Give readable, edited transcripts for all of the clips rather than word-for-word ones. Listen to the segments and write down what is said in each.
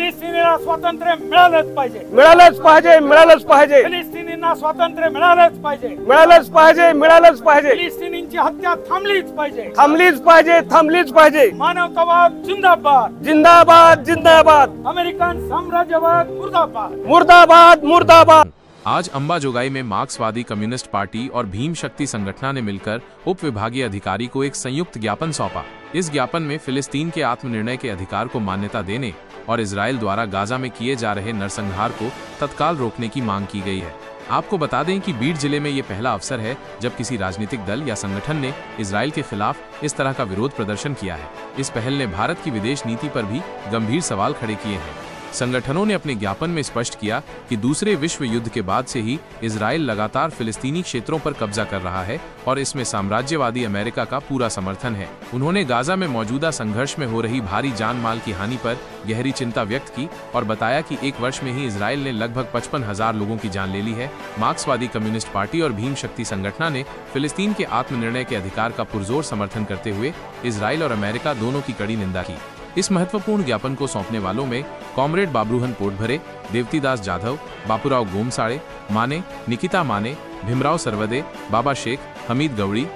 फिलिस्तीनीला स्वातंत्र्य मिळालंच पाहिजे, मिळालंच पाहिजे, मिळालंच पाहिजे, फिलिस्तीनींना स्वातंत्र्य मिळालंच पाहिजे, मिळालंच पाहिजे, मिळालंच पाहिजे, फिलिस्तीनींची हत्या थांबलीच पाहिजे, थांबलीच पाहिजे, थांबलीच पाहिजे. मानवतावाद जिंदाबाद, जिंदाबाद, जिंदाबाद, अमेरिकन साम्राज्यवाद मुर्दाबाद, मुर्दाबाद, मुर्दाबाद। आज अंबाजोगाई में मार्क्सवादी कम्युनिस्ट पार्टी और भीम शक्ति संगठन ने मिलकर उप विभागीय अधिकारी को एक संयुक्त ज्ञापन सौंपा। इस ज्ञापन में फिलिस्तीन के आत्मनिर्णय के अधिकार को मान्यता देने और इजराइल द्वारा गाजा में किए जा रहे नरसंहार को तत्काल रोकने की मांग की गई है। आपको बता दें कि बीड जिले में ये पहला अवसर है जब किसी राजनीतिक दल या संगठन ने इजराइल के खिलाफ इस तरह का विरोध प्रदर्शन किया है। इस पहल ने भारत की विदेश नीति पर भी गंभीर सवाल खड़े किए हैं। संगठनों ने अपने ज्ञापन में स्पष्ट किया कि दूसरे विश्व युद्ध के बाद से ही इजराइल लगातार फिलिस्तीनी क्षेत्रों पर कब्जा कर रहा है और इसमें साम्राज्यवादी अमेरिका का पूरा समर्थन है। उन्होंने गाजा में मौजूदा संघर्ष में हो रही भारी जान माल की हानि पर गहरी चिंता व्यक्त की और बताया कि एक वर्ष में ही इजराइल ने लगभग 55,000 लोगों की जान ले ली है। मार्क्सवादी कम्युनिस्ट पार्टी और भीम शक्ति संगठन ने फिलिस्तीन के आत्मनिर्णय के अधिकार का पुरजोर समर्थन करते हुए इजराइल और अमेरिका दोनों की कड़ी निंदा की। इस महत्वपूर्ण ज्ञापन को सौंपने वालों में कॉमरेड बाबरूहन पोटभरे, देवतीदास जाधव, बापूराव गोमसाड़े माने, निकिता माने, भीमराव सरवदे, बाबा शेख, हमीद गौड़ी,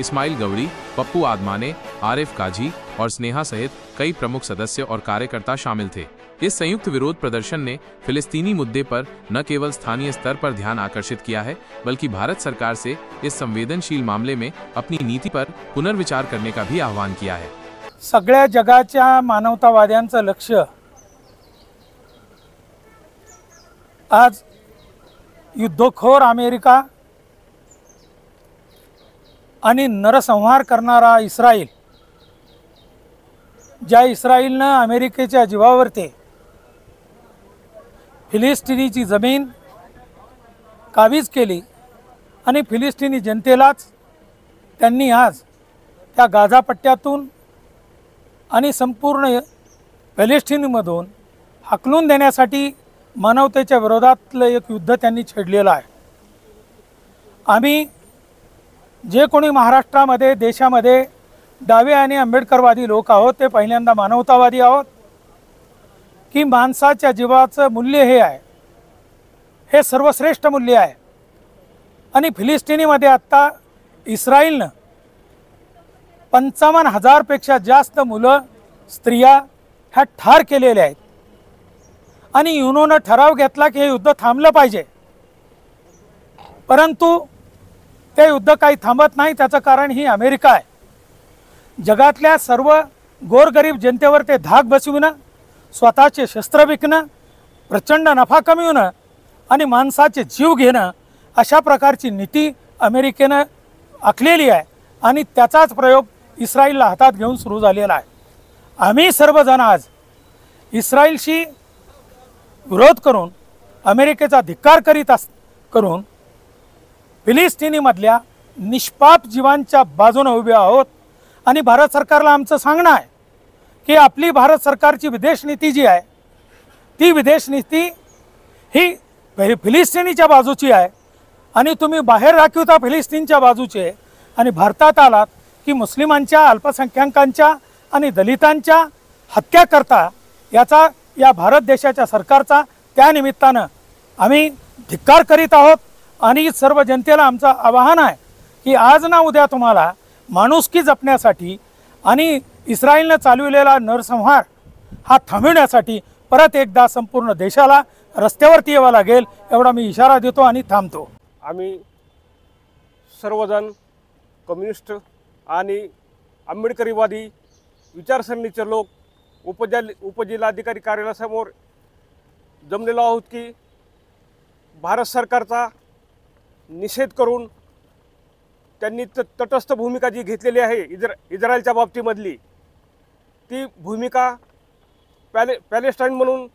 इस्माइल गौड़ी, पप्पू आदमाने, आरिफ काजी और स्नेहा सहित कई प्रमुख सदस्य और कार्यकर्ता शामिल थे। इस संयुक्त विरोध प्रदर्शन ने फिलिस्तीनी मुद्दे पर न केवल स्थानीय स्तर पर ध्यान आकर्षित किया है, बल्कि भारत सरकार से इस संवेदनशील मामले में अपनी नीति पर पुनर्विचार करने का भी आह्वान किया है। सगळ्या जगाच्या मानवतावाद्यांचं लक्ष आज युद्धखोर अमेरिका आणि नरसंहार करणारा इस्रायल, ज्या इस्रायलनं अमेरिकेच्या जीवावरती फिलिस्तीनीची जमीन काबीज केली आणि फिलिस्तीनी जनतेलाच त्यांनी आज त्या गाझा पट्ट्यातून आणि संपूर्ण पॅलेस्टाईनमधून हाकलून देण्यासाठी मानवतेच्या विरोधातलं एक युद्ध त्यांनी छेडलेलं आहे। आम्ही जे कोणी महाराष्ट्रामध्ये देशामध्ये डावे आणि आंबेडकरवादी लोक आहोत ते पहिल्यांदा मानवतावादी आहोत की माणसाच्या जीवाचं मूल्य हे आहे, हे सर्वश्रेष्ठ मूल्य आहे। आणि फिलिस्तीनीमध्ये आत्ता इस्रायलनं 55,000 पेक्षा जास्त मुलं स्त्रिया ह्या ठार केलेल्या आहेत आणि युनोनं ठराव घेतला की हे युद्ध थांबलं पाहिजे, परंतु ते युद्ध काही थांबत नाही। त्याचं कारण ही अमेरिका आहे। जगातल्या सर्व गोरगरीब जनतेवर ते धाक बसविणं, स्वतःचे शस्त्र विकणं, प्रचंड नफा कमविणं आणि माणसाचे जीव घेणं, अशा प्रकारची नीती अमेरिकेनं आखलेली आहे आणि त्याचाच प्रयोग इस्रायलला हातात घेऊन सुरू झालेला आहे। आम्ही सर्वजण आज इस्रायलशी विरोध करून अमेरिकेचा धिक्कार करून फिलिस्तीनीमधल्या निष्पाप जीवांच्या बाजूने उभे आहोत। आणि भारत सरकारला आमचं सांगणं आहे की आपली भारत सरकारची विदेश नीती जी आहे ती विदेश नीती ही फिलिस्तीनीच्या बाजूची आहे आणि तुम्ही बाहेर दाखवता फिलिस्तीनच्या बाजूचे आणि भारतात आलात की मुस्लिमांच्या, अल्पसंख्याकांच्या आणि दलितांच्या हत्या करता, याचा या भारत देशाच्या सरकारचा त्या निमित्तानं आम्ही धिक्कार करीत आहोत। आणि सर्व जनतेला आमचं आवाहन आहे की आज ना उद्या तुम्हाला माणुसकी जपण्यासाठी आणि इस्रायलनं चालविलेला नरसंहार हा थांबवण्यासाठी परत एकदा संपूर्ण देशाला रस्त्यावरती यावं लागेल, एवढा मी इशारा देतो आणि थांबतो। आम्ही सर्वजण कम्युनिस्ट आणि आंबेडकरीवादी विचारसरणीचे लोक उपजिल्हाधिकारी कार्यालयासमोर जमलेलो आहोत की भारत सरकारचा निषेध करून त्यांनी तटस्थ भूमिका जी घेतलेली आहे इस्रायलच्या बाबतीमधली ती भूमिका पॅलेस्टाईन म्हणून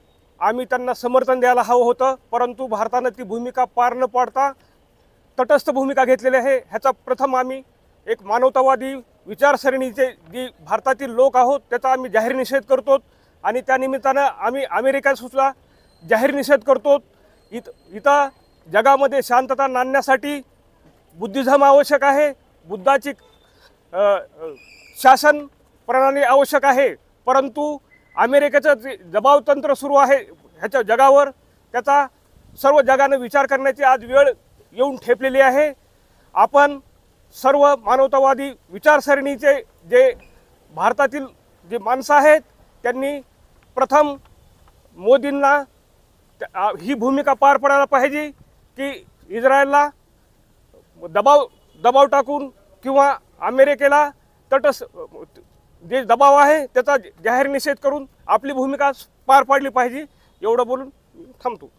आम्ही त्यांना समर्थन द्यायला हवं होतं, परंतु भारताने ती भूमिका पार न पाडता तटस्थ भूमिका घेतलेली आहे। ह्याचा प्रथम आम्ही एक मानवतावादी विचारसरणीचे जी भारतातील लोक आहोत त्याचा आम्ही जाहीर निषेध करतो आणि त्या निमित्तानं आम्ही अमेरिकेसुद्धा जाहीर निषेध करतो। इथं जगामध्ये शांतता नांदण्यासाठी बुद्धिझम आवश्यक आहे, बुद्धाची शासन प्रणाली आवश्यक आहे, परंतु अमेरिकेचं जे दबावतंत्र सुरू आहे ह्याच्या जगावर, त्याचा सर्व जगाने विचार करण्याची आज वेळ येऊन ठेपलेली आहे. आपण सर्व मानवतावादी विचारसरणीचे जे भारतातील जे माणसं आहेत त्यांनी प्रथम मोदींना ही भूमिका पार पाडायला पाहिजे की इस्रायलला दबाव टाकून किंवा अमेरिकेला जे दबाव आहे त्याचा जाहीर निषेध करून आपली भूमिका पार पाडली पाहिजे. एवढं बोलून थांबतो.